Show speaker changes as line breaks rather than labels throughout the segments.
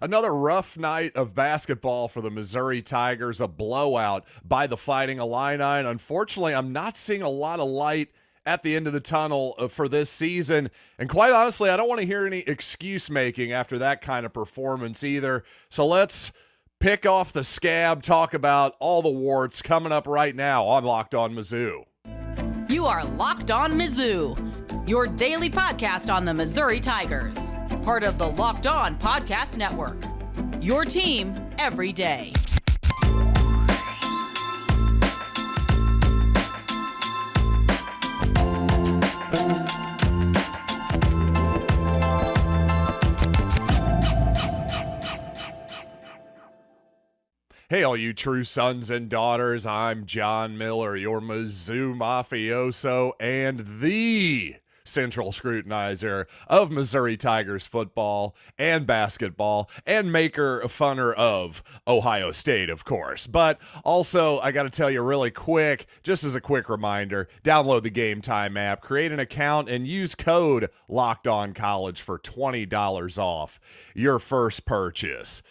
Another rough night of basketball for the Missouri Tigers, a blowout by the Fighting Illini. And unfortunately, I'm not seeing a lot of light at the end of the tunnel for this season. And quite honestly, I don't want to hear any excuse making after that kind of performance either. So let's pick off the scab, talk about all the warts coming up right now on Locked On Mizzou.
You are Locked On Mizzou, your daily podcast on the Missouri Tigers. Part of the Locked On Podcast Network, your team every day.
Hey, all you true sons and daughters, I'm John Miller, your Mizzou mafioso and the central scrutinizer of Missouri Tigers football and basketball and maker funner of Ohio State, of course. But also, I got to tell you really quick, just as a quick reminder, download the Game Time app, create an account, and use code LOCKEDONCollege for $20 off your first purchase.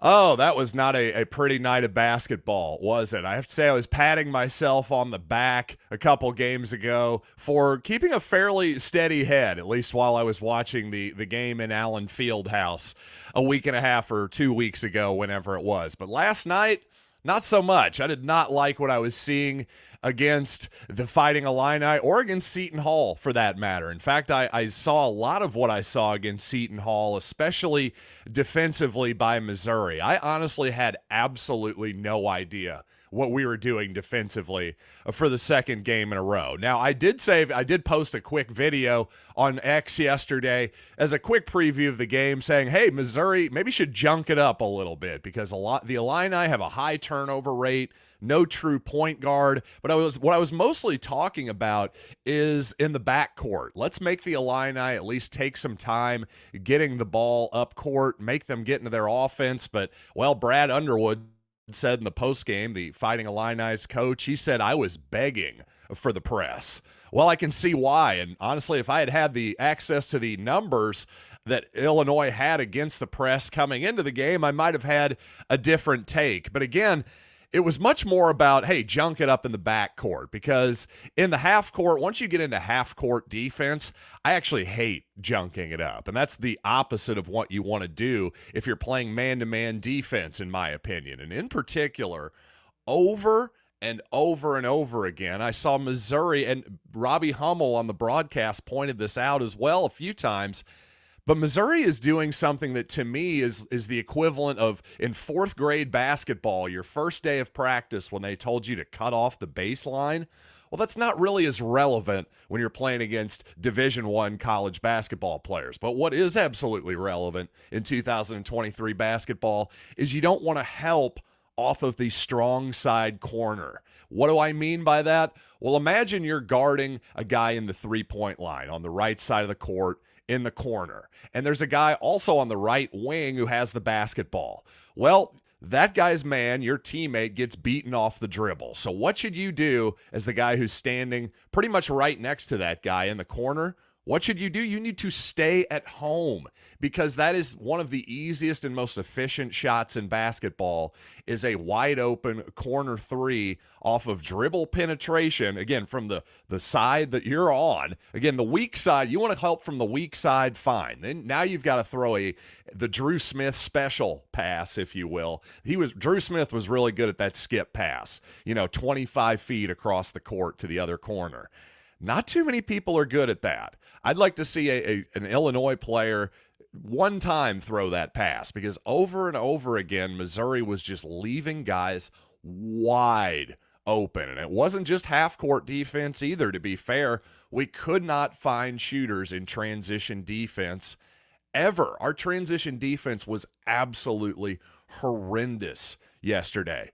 Oh, that was not a pretty night of basketball, was it? I have to say I was patting myself on the back a couple games ago for keeping a fairly steady head, at least while I was watching the game in Allen Fieldhouse a week and a half or 2 weeks ago, whenever it was. But last night, not so much. I did not like what I was seeing against the Fighting Illini or against Seton Hall, for that matter. In fact, I saw a lot of what I saw against Seton Hall, especially defensively by Missouri. I honestly had absolutely no idea what we were doing defensively for the second game in a row. Now, I did post a quick video on X yesterday as a quick preview of the game saying, hey, Missouri maybe should junk it up a little bit because the Illini have a high turnover rate, no true point guard. But what I was mostly talking about is in the backcourt. Let's make the Illini at least take some time getting the ball up court, make them get into their offense. But, well, Brad Underwood said in the postgame, the Fighting Illini's coach, he said I was begging for the press. Well, I can see why. And honestly, if I had had the access to the numbers that Illinois had against the press coming into the game, I might have had a different take. But again, it was much more about, hey, junk it up in the backcourt, because in the half court, once you get into half court defense, I actually hate junking it up. And that's the opposite of what you want to do if you're playing man-to-man defense, in my opinion. And in particular, over and over and over again, I saw Missouri, and Robbie Hummel on the broadcast pointed this out as well a few times, but Missouri is doing something that to me is the equivalent of in fourth grade basketball, your first day of practice when they told you to cut off the baseline. Well, that's not really as relevant when you're playing against Division I college basketball players. But what is absolutely relevant in 2023 basketball is you don't want to help off of the strong side corner. What do I mean by that? Well, imagine you're guarding a guy in the three-point line on the right side of the court in the corner, and there's a guy also on the right wing who has the basketball. Well, that guy's man, your teammate, gets beaten off the dribble. So what should you do as the guy who's standing pretty much right next to that guy in the corner? What should you do? You need to stay at home, because that is one of the easiest and most efficient shots in basketball, is a wide open corner three off of dribble penetration, again, from the side that you're on. Again, the weak side, you want to help from the weak side, fine. Then now you've got to throw the Drew Smith special pass, if you will. Drew Smith was really good at that skip pass, 25 feet across the court to the other corner. Not too many people are good at that. I'd like to see an Illinois player one time throw that pass, because over and over again, Missouri was just leaving guys wide open. And it wasn't just half-court defense either, to be fair. We could not find shooters in transition defense ever. Our transition defense was absolutely horrendous yesterday.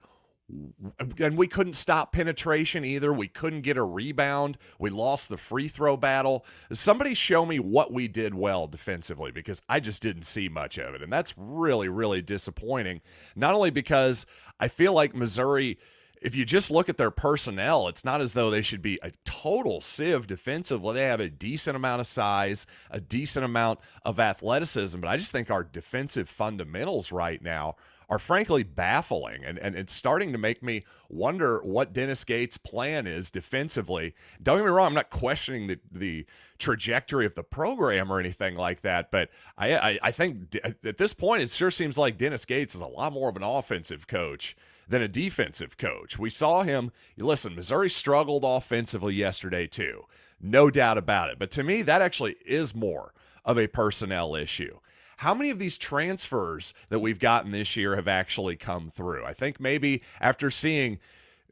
And we couldn't stop penetration either. We couldn't get a rebound. We lost the free throw battle. Somebody show me what we did well defensively, because I just didn't see much of it. And that's really, really disappointing. Not only because I feel like Missouri if you just look at their personnel, it's not as though they should be a total sieve defensively. They have a decent amount of size, a decent amount of athleticism, but I just think our defensive fundamentals right now are frankly baffling, and it's starting to make me wonder what Dennis Gates' plan is defensively. Don't get me wrong, I'm not questioning the trajectory of the program or anything like that, but I think at this point it sure seems like Dennis Gates is a lot more of an offensive coach than a defensive coach. We saw him, listen, Missouri struggled offensively yesterday too, no doubt about it, but to me that actually is more of a personnel issue. How many of these transfers that we've gotten this year have actually come through? I think maybe after seeing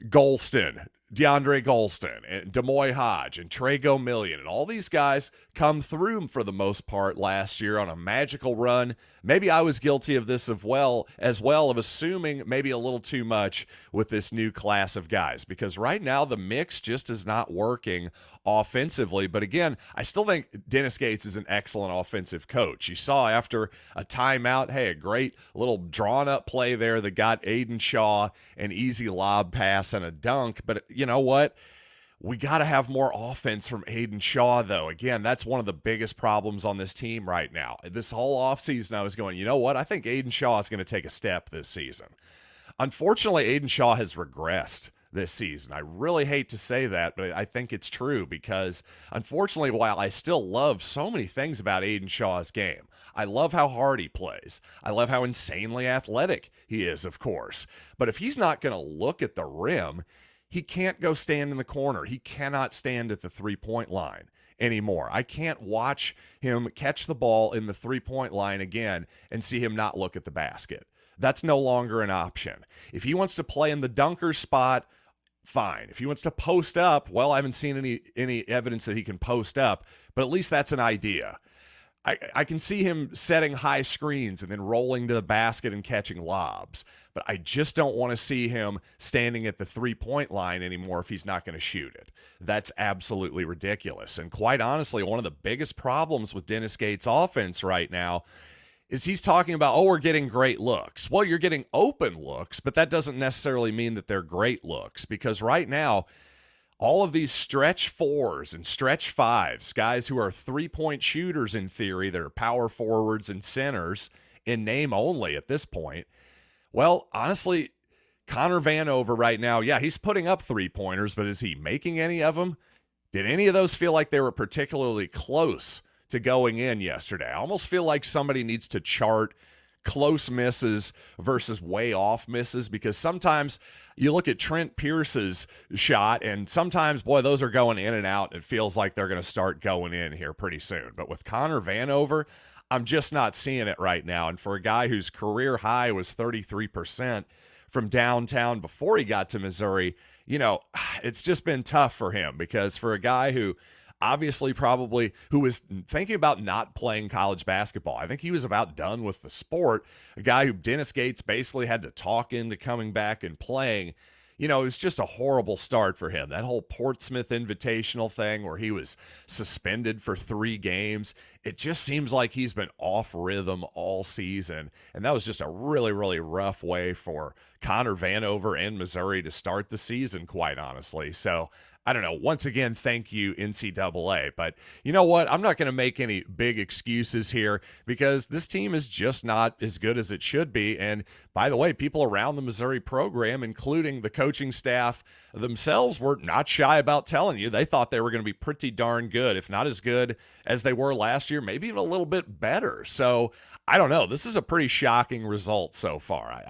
DeAndre Golston, and Demoy Hodge, and Trago Million, and all these guys come through for the most part last year on a magical run. Maybe I was guilty of this as well, of assuming maybe a little too much with this new class of guys, because right now the mix just is not working offensively. But again, I still think Dennis Gates is an excellent offensive coach. You saw after a timeout, hey, a great little drawn-up play there that got Aiden Shaw an easy lob pass and a dunk. But you know what? We got to have more offense from Aiden Shaw, though. Again, that's one of the biggest problems on this team right now. This whole offseason, I was going, you know what? I think Aiden Shaw is going to take a step this season. Unfortunately, Aiden Shaw has regressed this season. I really hate to say that, but I think it's true because, unfortunately, while I still love so many things about Aiden Shaw's game, I love how hard he plays. I love how insanely athletic he is, of course. But if he's not going to look at the rim, he can't go stand in the corner. He cannot stand at the three-point line anymore. I can't watch him catch the ball in the three-point line again and see him not look at the basket. That's no longer an option. If he wants to play in the dunker spot, fine. If he wants to post up, well, I haven't seen any evidence that he can post up, but at least that's an idea. I can see him setting high screens and then rolling to the basket and catching lobs, but I just don't want to see him standing at the three-point line anymore if he's not going to shoot it. That's absolutely ridiculous. And quite honestly, one of the biggest problems with Dennis Gates' offense right now is he's talking about, oh, we're getting great looks. Well, you're getting open looks, but that doesn't necessarily mean that they're great looks, because right now, all of these stretch fours and stretch fives, guys who are three-point shooters in theory, that are power forwards and centers in name only at this point. Well, honestly, Connor Vanover right now, yeah, he's putting up three-pointers, but is he making any of them? Did any of those feel like they were particularly close to going in yesterday? I almost feel like somebody needs to chart close misses versus way off misses, because sometimes you look at Trent Pierce's shot and sometimes, boy, those are going in and out. It feels like they're going to start going in here pretty soon. But with Connor Vanover, I'm just not seeing it right now. And for a guy whose career high was 33% from downtown before he got to Missouri, you know, it's just been tough for him, because for a guy who obviously probably who was thinking about not playing college basketball, I think he was about done with the sport, a guy who Dennis Gates basically had to talk into coming back and playing, you know, it was just a horrible start for him. That whole Portsmouth Invitational thing where he was suspended for 3 games, it just seems like he's been off rhythm all season. And that was just a really, really rough way for Connor Vanover and Missouri to start the season, quite honestly. So I don't know. Once again, thank you, NCAA. But you know what? I'm not going to make any big excuses here, because this team is just not as good as it should be. And by the way, people around the Missouri program, including the coaching staff themselves, were not shy about telling you they thought they were going to be pretty darn good, if not as good as they were last year, maybe even a little bit better. So I don't know. This is a pretty shocking result so far.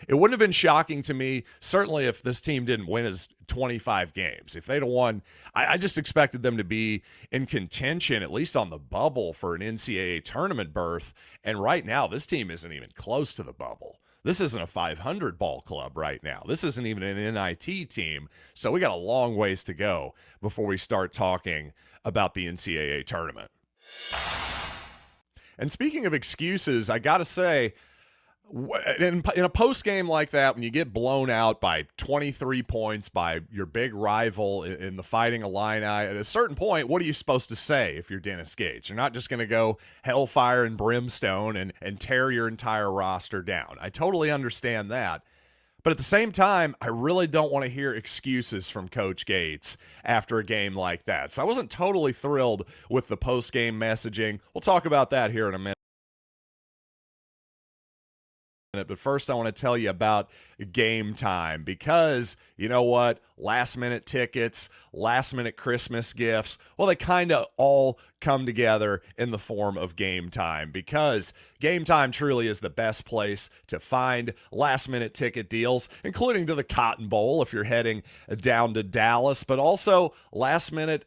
It wouldn't have been shocking to me, certainly, if this team didn't win as 25 games. If they'd have won, I just expected them to be in contention, at least on the bubble, for an NCAA tournament berth. And right now, this team isn't even close to the bubble. This isn't a 500 ball club right now. This isn't even an NIT team. So we got a long ways to go before we start talking about the NCAA tournament. And speaking of excuses, I got to say, in a post game like that, when you get blown out by 23 points by your big rival in the Fighting Illini, at a certain point, what are you supposed to say if you're Dennis Gates? You're not just going to go hellfire and brimstone and tear your entire roster down. I totally understand that. But at the same time, I really don't want to hear excuses from Coach Gates after a game like that. So I wasn't totally thrilled with the post-game messaging. We'll talk about that here in a minute. But first, I want to tell you about Game Time because, you know what, last-minute tickets, last-minute Christmas gifts, well, they kind of all come together in the form of Game Time because Game Time truly is the best place to find last-minute ticket deals, including to the Cotton Bowl if you're heading down to Dallas, but also last-minute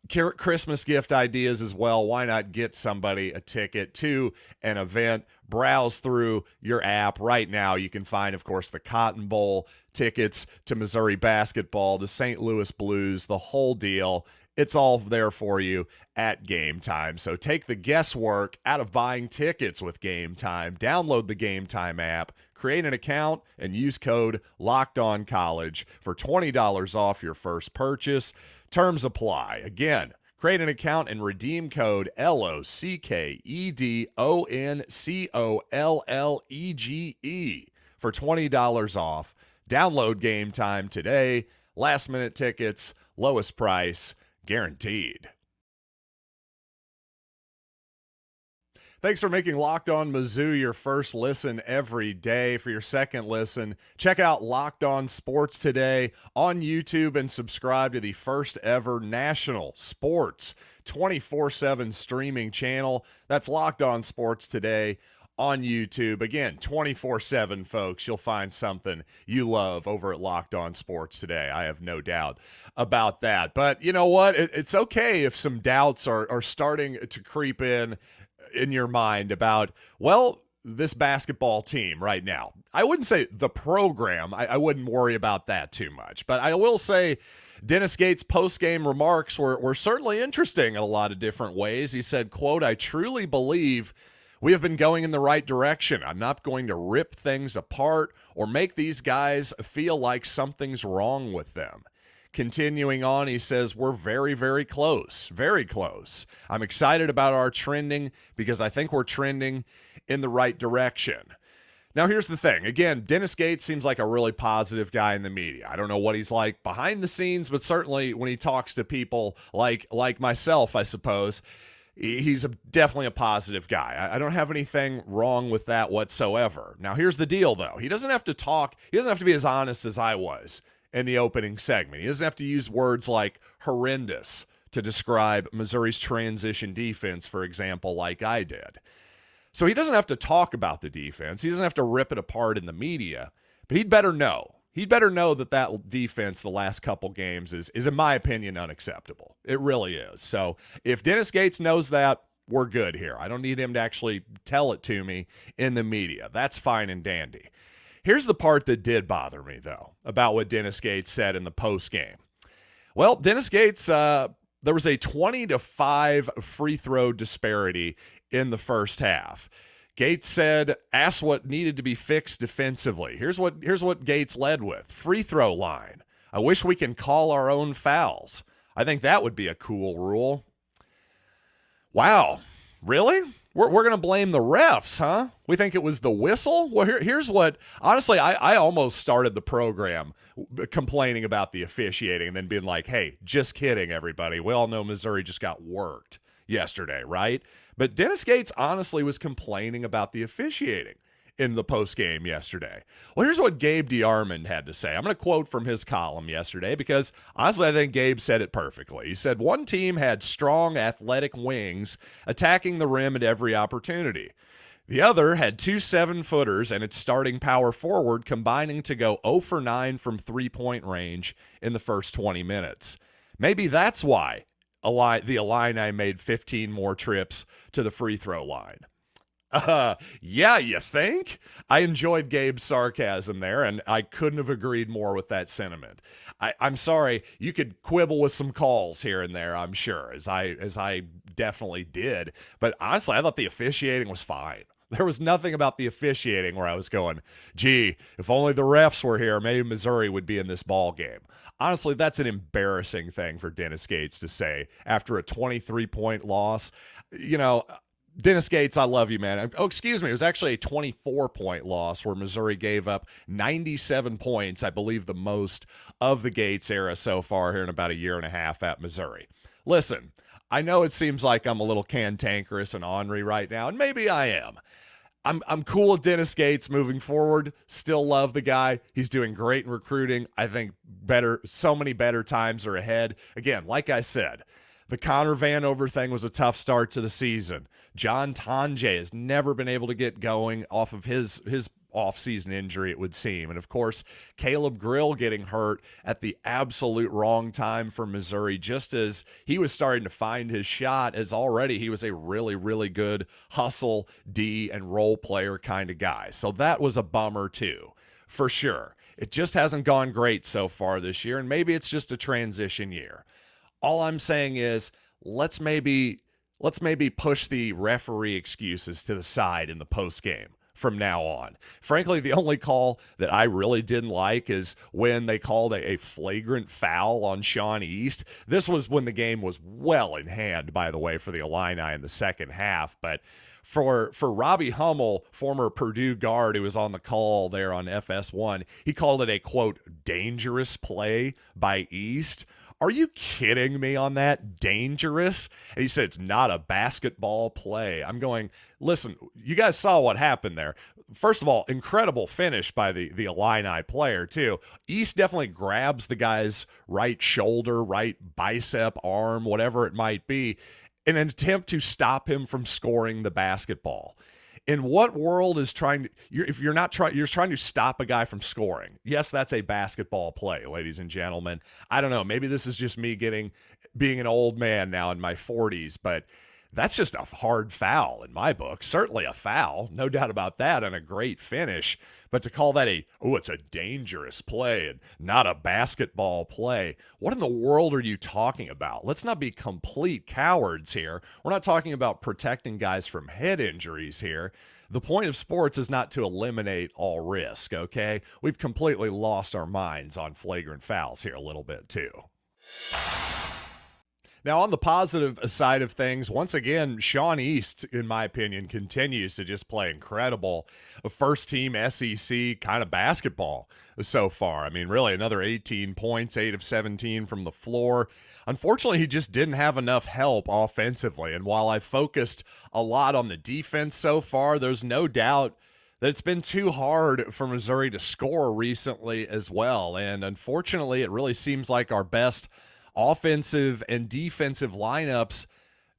Christmas gift ideas as well. Why not get somebody a ticket to an event? Browse through your app right now. You can find, of course, the Cotton Bowl tickets to Missouri basketball, the St. Louis Blues, the whole deal. It's all there for you at Game Time. So take the guesswork out of buying tickets with Game Time. Download the Game Time app, create an account, and use code LOCKEDONCollege for $20 off your first purchase. Terms apply. Again, create an account and redeem code LOCKEDONCOLLEGE for $20 off. Download Game Time today. Last minute tickets, lowest price, guaranteed. Thanks for making Locked On Mizzou your first listen every day. For your second listen, check out Locked On Sports Today on YouTube and subscribe to the first ever national sports 24/7 streaming channel. That's Locked On Sports Today on YouTube. Again, 24/7, folks. You'll find something you love over at Locked On Sports Today. I have no doubt about that. But you know what? It's okay if some doubts are starting to creep in your mind about, well, this basketball team right now. I wouldn't say the program. I wouldn't worry about that too much. But I will say Dennis Gates' post-game remarks were certainly interesting in a lot of different ways. He said, quote, "I truly believe we have been going in the right direction. I'm not going to rip things apart or make these guys feel like something's wrong with them." Continuing on, he says, "We're very, very close, very close. I'm excited about our trending because I think we're trending in the right direction." Now, here's the thing. Again, Dennis Gates seems like a really positive guy in the media. I don't know what he's like behind the scenes, but certainly when he talks to people like myself, I suppose, he's definitely a positive guy. I don't have anything wrong with that whatsoever. Now, here's the deal, though. He doesn't have to talk. He doesn't have to be as honest as I was in the opening segment. He doesn't have to use words like horrendous to describe Missouri's transition defense, for example, like I did. So he doesn't have to talk about the defense. He doesn't have to rip it apart in the media, but he'd better know. He'd better know that defense the last couple games is, in my opinion, unacceptable. It really is. So if Dennis Gates knows that, we're good here. I don't need him to actually tell it to me in the media. That's fine and dandy. Here's the part that did bother me, though, about what Dennis Gates said in the postgame. Well, Dennis Gates, there was a 20-5 free throw disparity in the first half. Gates said, asked what needed to be fixed defensively. Here's what Gates led with. Free throw line. I wish we can call our own fouls. I think that would be a cool rule. Wow. Really? We're going to blame the refs, huh? We think it was the whistle? Well, here's what, honestly, I almost started the program complaining about the officiating and then being like, hey, just kidding, everybody. We all know Missouri just got worked yesterday, right? But Dennis Gates honestly was complaining about the officiating in the postgame yesterday. Well, here's what Gabe DeArmond had to say. I'm going to quote from his column yesterday because, honestly, I think Gabe said it perfectly. He said, one team had strong athletic wings attacking the rim at every opportunity. The other had two 7-footers and its starting power forward combining to go 0 for 9 from three-point range in the first 20 minutes. Maybe that's why the Illini made 15 more trips to the free throw line. Yeah, you think? I enjoyed Gabe's sarcasm there, and I couldn't have agreed more with that sentiment. I'm sorry, you could quibble with some calls here and there, I'm sure, as I definitely did. But honestly, I thought the officiating was fine. There was nothing about the officiating where I was going, gee, if only the refs were here, maybe Missouri would be in this ball game. Honestly, that's an embarrassing thing for Dennis Gates to say after a 23-point loss. You know, Dennis Gates, I love you, man. Oh, excuse me. It was actually a 24-point loss where Missouri gave up 97 points, I believe the most of the Gates era so far here in about a year and a half at Missouri. Listen, I know it seems like I'm a little cantankerous and ornery right now, and maybe I am. I'm cool with Dennis Gates moving forward. Still love the guy. He's doing great in recruiting. I think so many better times are ahead. Again, like I said, the Connor Vanover thing was a tough start to the season. John Tonje has never been able to get going off of his off-season injury, it would seem. And, of course, Caleb Grill getting hurt at the absolute wrong time for Missouri, just as he was starting to find his shot, as already he was a really, really good hustle, D, and role player kind of guy. So that was a bummer, too, for sure. It just hasn't gone great so far this year, and maybe it's just a transition year. All I'm saying is let's maybe push the referee excuses to the side in the postgame from now on. Frankly, the only call that I really didn't like is when they called a flagrant foul on Sean East. This was when the game was well in hand, by the way, for the Illini in the second half. But for Robbie Hummel, former Purdue guard who was on the call there on FS1, he called it a, quote, dangerous play by East. Are you kidding me on that? Dangerous? And he said it's not a basketball play. I'm going, listen, you guys saw what happened there. First of all, incredible finish by the Illini player, too. East definitely grabs the guy's right shoulder, right bicep, arm, whatever it might be, in an attempt to stop him from scoring the basketball. In what world is trying to stop a guy from scoring? Yes, that's a basketball play, ladies and gentlemen. I don't know. Maybe this is just me being an old man now in my 40s, but that's just a hard foul in my book. Certainly a foul, no doubt about that, and a great finish. But to call that it's a dangerous play and not a basketball play, what in the world are you talking about? Let's not be complete cowards here. We're not talking about protecting guys from head injuries here. The point of sports is not to eliminate all risk, okay? We've completely lost our minds on flagrant fouls here a little bit too. Now, on the positive side of things, once again, Sean East, in my opinion, continues to just play incredible first-team SEC kind of basketball so far. I mean, really, another 18 points, 8 of 17 from the floor. Unfortunately, he just didn't have enough help offensively. And while I focused a lot on the defense so far, there's no doubt that it's been too hard for Missouri to score recently as well. And unfortunately, it really seems like our best offensive and defensive lineups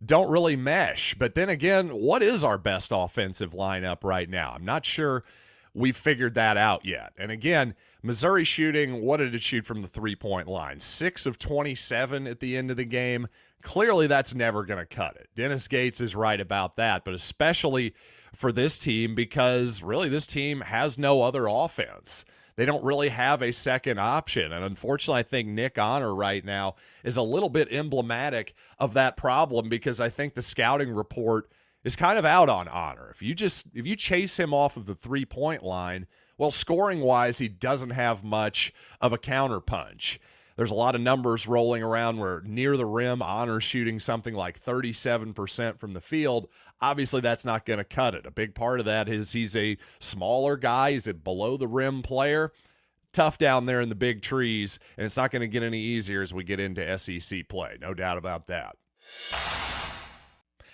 don't really mesh. But then again, what is our best offensive lineup right now? I'm not sure we've figured that out yet. And again, Missouri shooting, what did it shoot from the three-point line? 6 of 27 at the end of the game. Clearly, that's never going to cut it. Dennis Gates is right about that, but especially for this team because really this team has no other offense. They don't really have a second option. And unfortunately, I think Nick Honor right now is a little bit emblematic of that problem because I think the scouting report is kind of out on Honor. If you chase him off of the three-point line, well, scoring-wise, he doesn't have much of a counterpunch. There's a lot of numbers rolling around where near the rim, Honor's shooting something like 37% from the field. Obviously, that's not going to cut it. A big part of that is he's a smaller guy. He's a below-the-rim player. Tough down there in the big trees, and it's not going to get any easier as we get into SEC play. No doubt about that.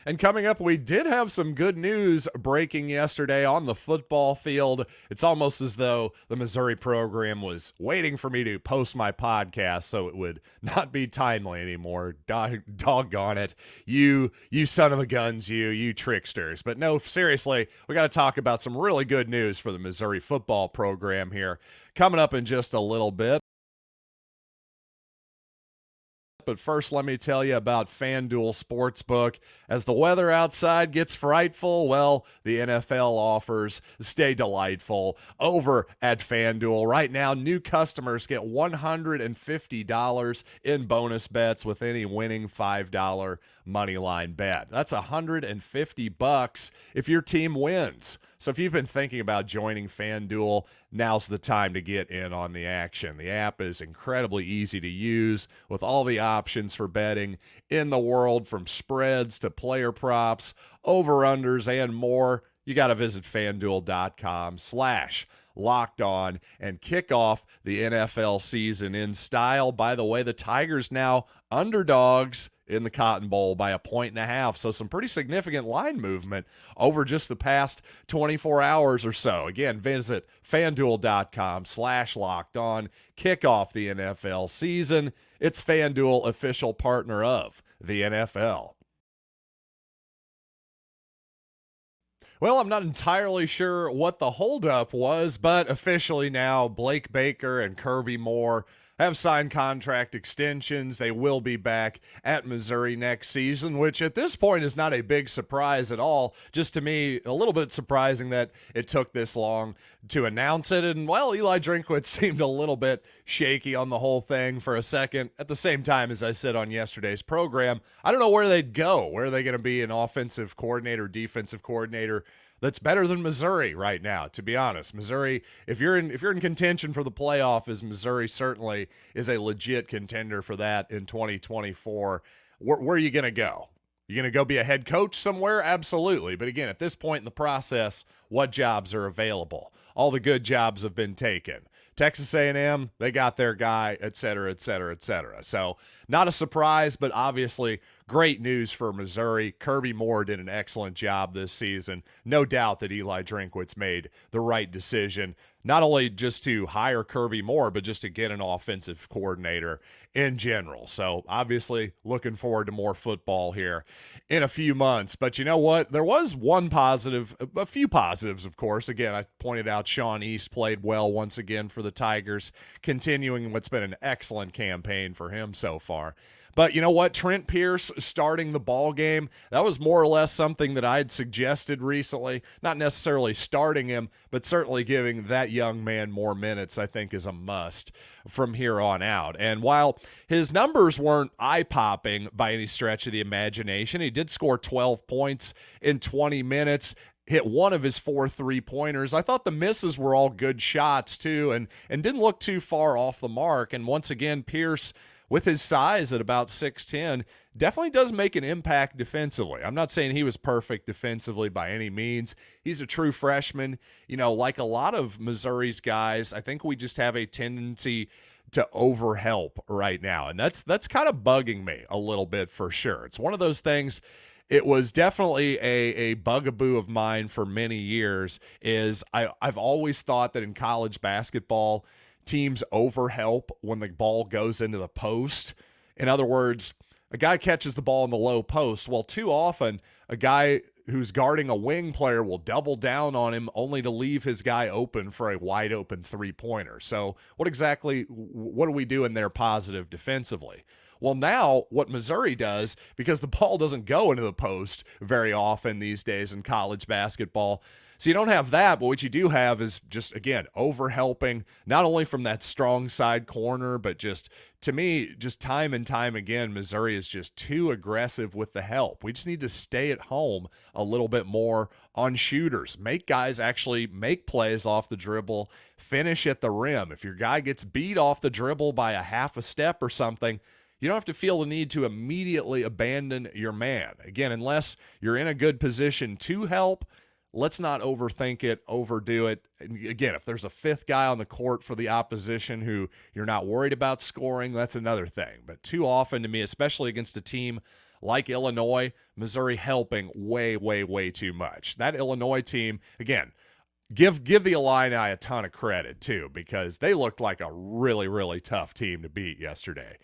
And coming up, we did have some good news breaking yesterday on the football field. It's almost as though the Missouri program was waiting for me to post my podcast so it would not be timely anymore. Doggone it. You son of a guns, you tricksters. But no, seriously, we got to talk about some really good news for the Missouri football program here coming up in just a little bit. But first, let me tell you about FanDuel Sportsbook. As the weather outside gets frightful, well, the NFL offers stay delightful over at FanDuel. Right now, new customers get $150 in bonus bets with any winning $5 moneyline bet. That's $150 if your team wins. So if you've been thinking about joining FanDuel, now's the time to get in on the action. The app is incredibly easy to use with all the options for betting in the world, from spreads to player props, over-unders, and more. You got to visit FanDuel.com/locked on and kick off the NFL season in style. By the way, the Tigers now underdogs in the Cotton Bowl by 1.5. So some pretty significant line movement over just the past 24 hours or so. Again, visit FanDuel.com/locked on. Kick off the NFL season. It's FanDuel, official partner of the NFL. Well, I'm not entirely sure what the holdup was, but officially now Blake Baker and Kirby Moore have signed contract extensions. They will be back at Missouri next season, which at this point is not a big surprise at all. Just to me, a little bit surprising that it took this long to announce it. And, well, Eli Drinkwitz seemed a little bit shaky on the whole thing for a second. At the same time, as I said on yesterday's program, I don't know where they'd go. Where are they going to be, an offensive coordinator, defensive coordinator that's better than Missouri right now, to be honest? Missouri, if you're in contention for the playoff, as Missouri certainly is a legit contender for that in 2024, where are you going to go? You going to go be a head coach somewhere? Absolutely. But again, at this point in the process, what jobs are available? All the good jobs have been taken. Texas A&M, they got their guy, et cetera, et cetera, et cetera. So not a surprise, but obviously great news for Missouri. Kirby Moore did an excellent job this season. No doubt that Eli Drinkwitz made the right decision, not only just to hire Kirby Moore, but just to get an offensive coordinator in general. So obviously looking forward to more football here in a few months. But you know what? There was one positive, a few positives, of course. Again, I pointed out Sean East played well once again for the Tigers, continuing what's been an excellent campaign for him so far. But you know what? Trent Pierce starting the ball game, that was more or less something that I had suggested recently. Not necessarily starting him, but certainly giving that young man more minutes, I think, is a must from here on out. And while his numbers weren't eye-popping by any stretch of the imagination, he did score 12 points in 20 minutes. Hit one of his 4 3-pointers. I thought the misses were all good shots, too, and didn't look too far off the mark. And once again, Pierce, with his size at about 6'10", definitely does make an impact defensively. I'm not saying he was perfect defensively by any means. He's a true freshman. You know, like a lot of Missouri's guys, I think we just have a tendency to overhelp right now. And that's kind of bugging me a little bit for sure. It's one of those things. It was definitely a bugaboo of mine for many years. Is I've always thought that in college basketball, teams overhelp when the ball goes into the post. In other words, a guy catches the ball in the low post. Well, too often, a guy who's guarding a wing player will double down on him only to leave his guy open for a wide open 3-pointer. So what do we do in there positive defensively? Well, now what Missouri does, because the ball doesn't go into the post very often these days in college basketball, so you don't have that, but what you do have is just, again, overhelping, not only from that strong side corner, but just, to me, just time and time again, Missouri is just too aggressive with the help. We just need to stay at home a little bit more on shooters. Make guys actually make plays off the dribble, finish at the rim. If your guy gets beat off the dribble by a half a step or something, you don't have to feel the need to immediately abandon your man. Again, unless you're in a good position to help, let's not overthink it, overdo it. And again, if there's a fifth guy on the court for the opposition who you're not worried about scoring, that's another thing. But too often to me, especially against a team like Illinois, Missouri helping way, way, way too much. That Illinois team, again, give the Illini a ton of credit too, because they looked like a really, really tough team to beat yesterday.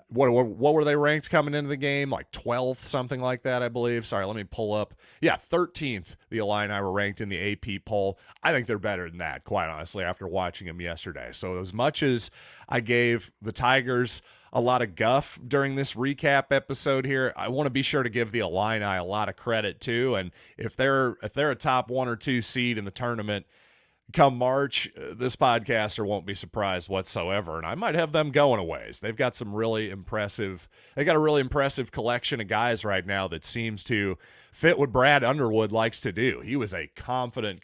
What were they ranked coming into the game? Like 12th, something like that, I believe. Sorry, let me pull up. Yeah, 13th, the Illini were ranked in the AP poll. I think they're better than that, quite honestly, after watching them yesterday. So as much as I gave the Tigers a lot of guff during this recap episode here, I want to be sure to give the Illini a lot of credit too. And if they're a top 1 or 2 seed in the tournament, come March, this podcaster won't be surprised whatsoever, and I might have them going a ways. They've got a really impressive collection of guys right now that seems to fit what Brad Underwood likes to do. He was a confident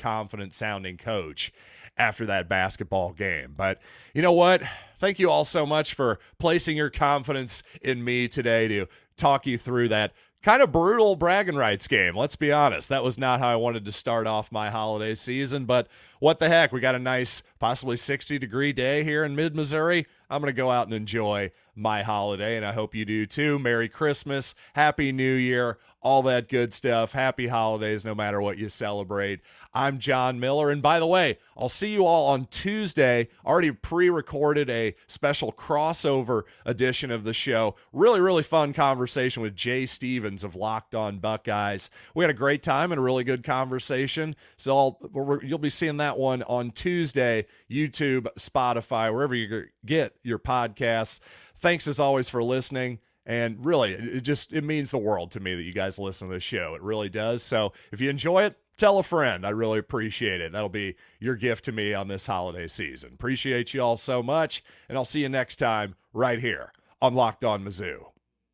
sounding coach after that basketball game. But you know what? Thank you all so much for placing your confidence in me today to talk you through that kind of brutal bragging rights game. Let's be honest. That was not how I wanted to start off my holiday season, but what the heck? We got a nice, possibly 60-degree day here in mid-Missouri. I'm going to go out and enjoy my holiday, and I hope you do too. Merry Christmas, Happy New Year, all that good stuff. Happy holidays, no matter what you celebrate. I'm John Miller, and by the way, I'll see you all on Tuesday. Already pre-recorded a special crossover edition of the show. Really fun conversation with Jay Stevens of Locked On Buckeyes. We had a great time and a really good conversation, so you'll be seeing that one on Tuesday, YouTube, Spotify, wherever you get your podcasts. Thanks as always for listening. And really, it means the world to me that you guys listen to the show. It really does. So if you enjoy it, tell a friend. I really appreciate it. That'll be your gift to me on this holiday season. Appreciate you all so much. And I'll see you next time right here on Locked On Mizzou.